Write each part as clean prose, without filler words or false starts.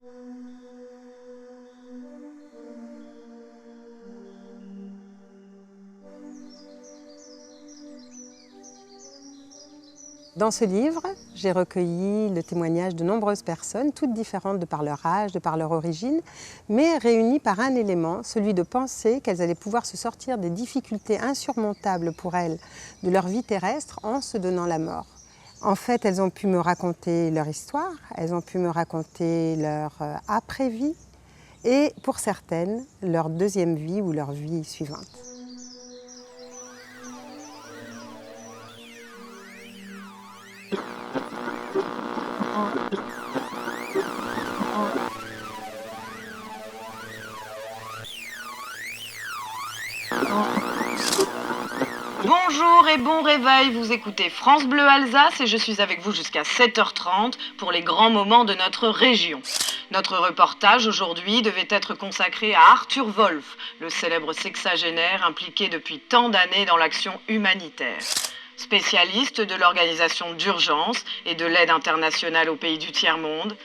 Dans ce livre, j'ai recueilli le témoignage de nombreuses personnes, toutes différentes de par leur âge, de par leur origine, mais réunies par un élément, celui de penser qu'elles allaient pouvoir se sortir des difficultés insurmontables pour elles de leur vie terrestre en se donnant la mort. En fait, elles ont pu me raconter leur histoire, elles ont pu me raconter leur après-vie et, pour certaines, leur deuxième vie ou leur vie suivante. Bonjour et bon réveil, vous écoutez France Bleu Alsace et je suis avec vous jusqu'à 7h30 pour les grands moments de notre région. Notre reportage aujourd'hui devait être consacré à Arthur Wolf, le célèbre sexagénaire impliqué depuis tant d'années dans l'action humanitaire. Spécialiste de l'organisation d'urgence et de l'aide internationale aux pays du tiers-monde,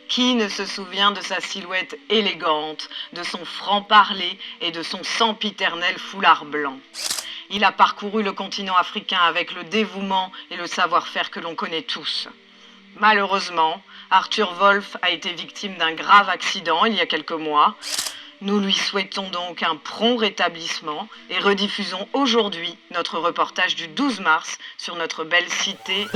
qui ne se souvient de sa silhouette élégante, de son franc-parler et de son sempiternel foulard blanc? Il a parcouru le continent africain avec le dévouement et le savoir-faire que l'on connaît tous. Malheureusement, Arthur Wolf a été victime d'un grave accident il y a quelques mois. Nous lui souhaitons donc un prompt rétablissement et rediffusons aujourd'hui notre reportage du 12 mars sur notre belle cité.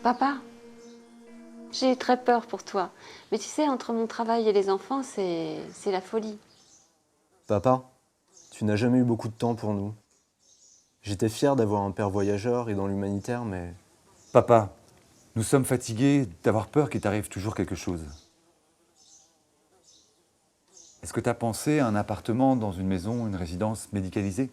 Papa, j'ai eu très peur pour toi. Mais tu sais, entre mon travail et les enfants, c'est la folie. Papa, tu n'as jamais eu beaucoup de temps pour nous. J'étais fier d'avoir un père voyageur et dans l'humanitaire, mais... Papa, nous sommes fatigués d'avoir peur qu'il t'arrive toujours quelque chose. Est-ce que tu as pensé à un appartement dans une maison, une résidence médicalisée ?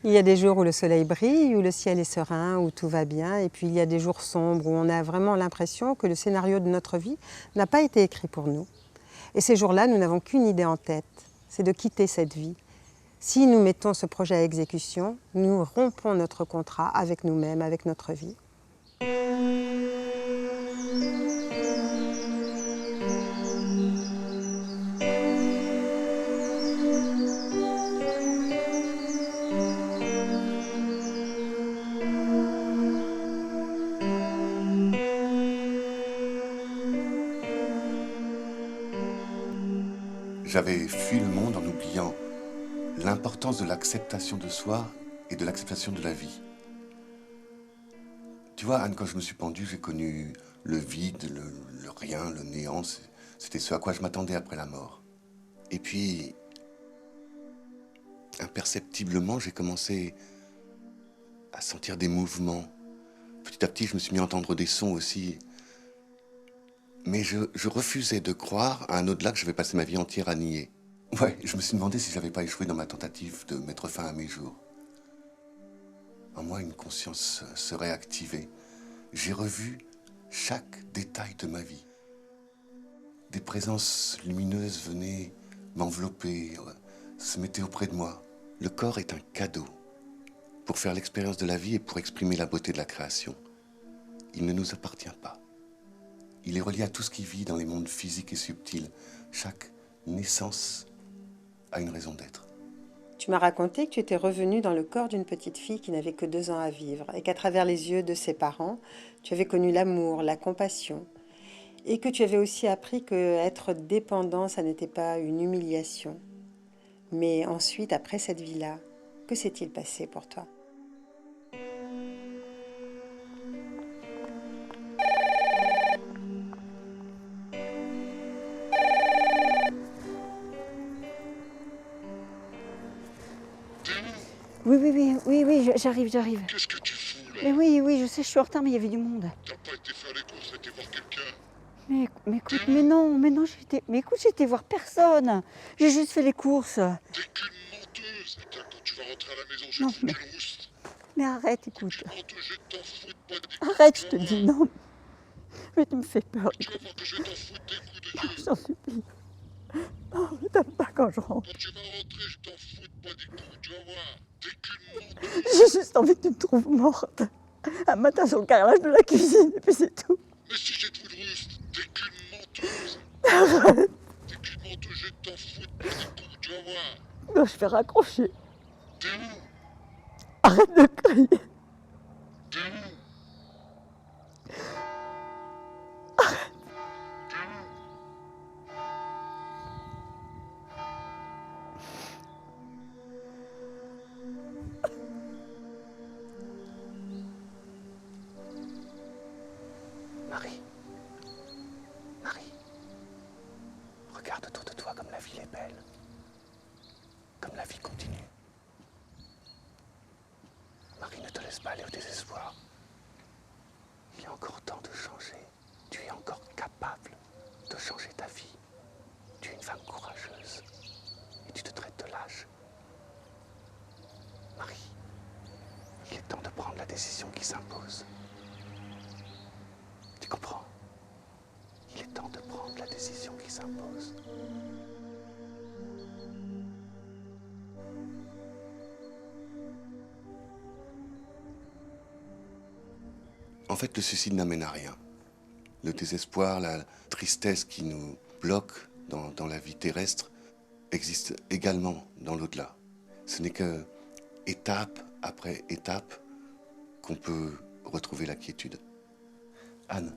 Il y a des jours où le soleil brille, où le ciel est serein, où tout va bien. Et puis il y a des jours sombres où on a vraiment l'impression que le scénario de notre vie n'a pas été écrit pour nous. Et ces jours-là, nous n'avons qu'une idée en tête, c'est de quitter cette vie. Si nous mettons ce projet à exécution, nous rompons notre contrat avec nous-mêmes, avec notre vie. J'avais fui le monde en oubliant l'importance de l'acceptation de soi et de l'acceptation de la vie. Tu vois, Anne, quand je me suis pendu, j'ai connu le vide, le rien, le néant. C'était ce à quoi je m'attendais après la mort. Et puis, imperceptiblement, j'ai commencé à sentir des mouvements. Petit à petit, je me suis mis à entendre des sons aussi. Mais je refusais de croire à un au-delà que je vais passer ma vie entière à nier. Ouais, je me suis demandé si j'avais pas échoué dans ma tentative de mettre fin à mes jours. En moi, une conscience se réactivait. J'ai revu chaque détail de ma vie. Des présences lumineuses venaient m'envelopper, se mettaient auprès de moi. Le corps est un cadeau pour faire l'expérience de la vie et pour exprimer la beauté de la création. Il ne nous appartient pas. Il est relié à tout ce qui vit dans les mondes physiques et subtils. Chaque naissance a une raison d'être. Tu m'as raconté que tu étais revenue dans le corps d'une petite fille qui n'avait que 2 ans à vivre et qu'à travers les yeux de ses parents, tu avais connu l'amour, la compassion et que tu avais aussi appris que être dépendant, ça n'était pas une humiliation. Mais ensuite, après cette vie-là, que s'est-il passé pour toi ? Oui, j'arrive. Qu'est-ce que tu fous là? Mais oui, je sais, je suis en retard, mais il y avait du monde. T'as pas été faire les courses, t'as été voir quelqu'un? Mais écoute, j'ai été voir personne. J'ai juste fait les courses. T'es qu'une menteuse. Putain, quand tu vas rentrer à la maison, j'ai Non, foutu le rousse. Mais arrête, écoute. Tu menteuse, je vais t'en foutre pas des coups. Arrête, je te dis non. Mais tu me fais peur. Tu vas voir que je vais t'en foutre des coups de Dieu. J'en supplie. Non, je t'aime pas quand je rentre. Quand tu vas rentrer, je t'en foutre pas des coups, tu vas voir. T'es qu'une menteuse. J'ai juste envie que tu me trouves morte. Un matin sur le carrelage de la cuisine, et puis c'est tout. Mais si j'ai tout le rousse, t'es qu'une menteuse. Arrête. T'es qu'une menteuse, je vais t'en foutre pas des coups, tu vas voir. Non, je vais raccrocher. T'es où? Arrête de crier. T'es où? Marie, regarde autour de toi comme la ville est belle, comme la vie continue. Marie, ne te laisse pas aller au désespoir. Il y a encore temps de changer. Tu es encore capable de changer ta vie. Tu es une femme courageuse et tu te traites de lâche. Marie, il est temps de prendre la décision qui s'impose. Tu comprends? Il est temps de prendre la décision qui s'impose. En fait, le suicide n'amène à rien. Le désespoir, la tristesse qui nous bloque dans la vie terrestre existe également dans l'au-delà. Ce n'est que étape après étape qu'on peut retrouver la quiétude. Anne,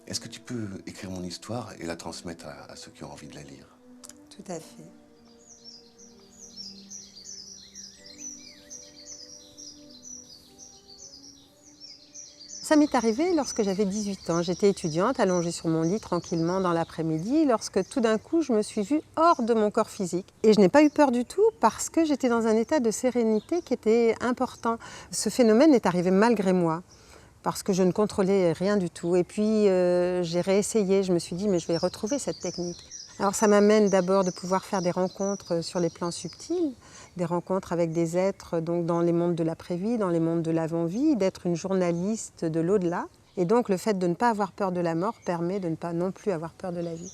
est-ce que tu peux écrire mon histoire et la transmettre à ceux qui ont envie de la lire? Tout à fait. Ça m'est arrivé lorsque j'avais 18 ans. J'étais étudiante, allongée sur mon lit tranquillement dans l'après-midi, lorsque tout d'un coup, je me suis vue hors de mon corps physique. Et je n'ai pas eu peur du tout parce que j'étais dans un état de sérénité qui était important. Ce phénomène est arrivé malgré moi, parce que je ne contrôlais rien du tout. Et puis, j'ai réessayé, je me suis dit, mais je vais retrouver cette technique. Alors ça m'amène d'abord de pouvoir faire des rencontres sur les plans subtils, des rencontres avec des êtres donc dans les mondes de l'après-vie, dans les mondes de l'avant-vie, d'être une journaliste de l'au-delà. Et donc le fait de ne pas avoir peur de la mort permet de ne pas non plus avoir peur de la vie.